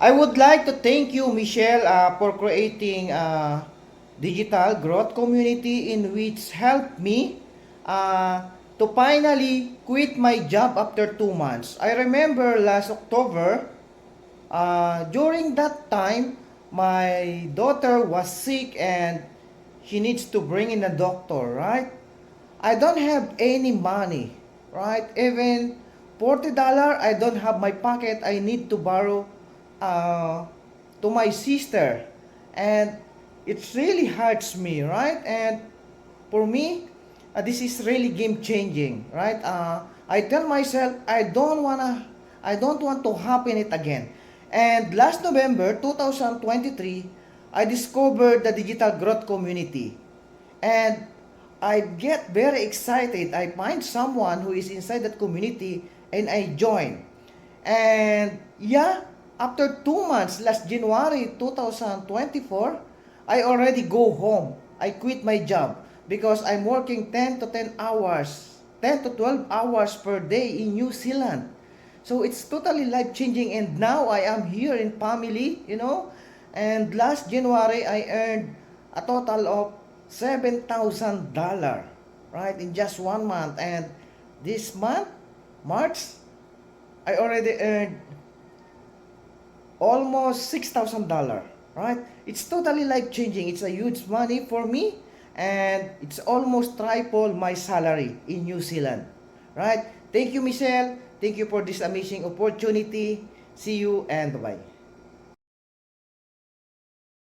I would like to thank you, Michelle, for creating a digital growth community in which helped me to finally quit my job after 2 months. I remember last October, during that time, my daughter was sick and she needs to bring in a doctor, right? I don't have any money, right? Even $40 I don't have my pocket. I need to borrow uh, to my sister. And it really hurts me, right? And for me, this is really game changing, right? I tell myself I don't want to happen it again. And last November 2023, I discovered the digital growth community. And I get very excited. I find someone who is inside that community and I join. And yeah, after 2 months, last January 2024, I already go home. I quit my job because I'm working 10 to 10 hours, 10 to 12 hours per day in New Zealand. So it's totally life changing, and now I am here in family. And last January I earned a total of $7,000, right, in just 1 month. And this month, March, I already earned almost $6,000, right? It's totally life changing. It's a huge money for me, and it's almost triple my salary in New Zealand, right? Thank you, Michelle. Thank you for this amazing opportunity. See you and bye.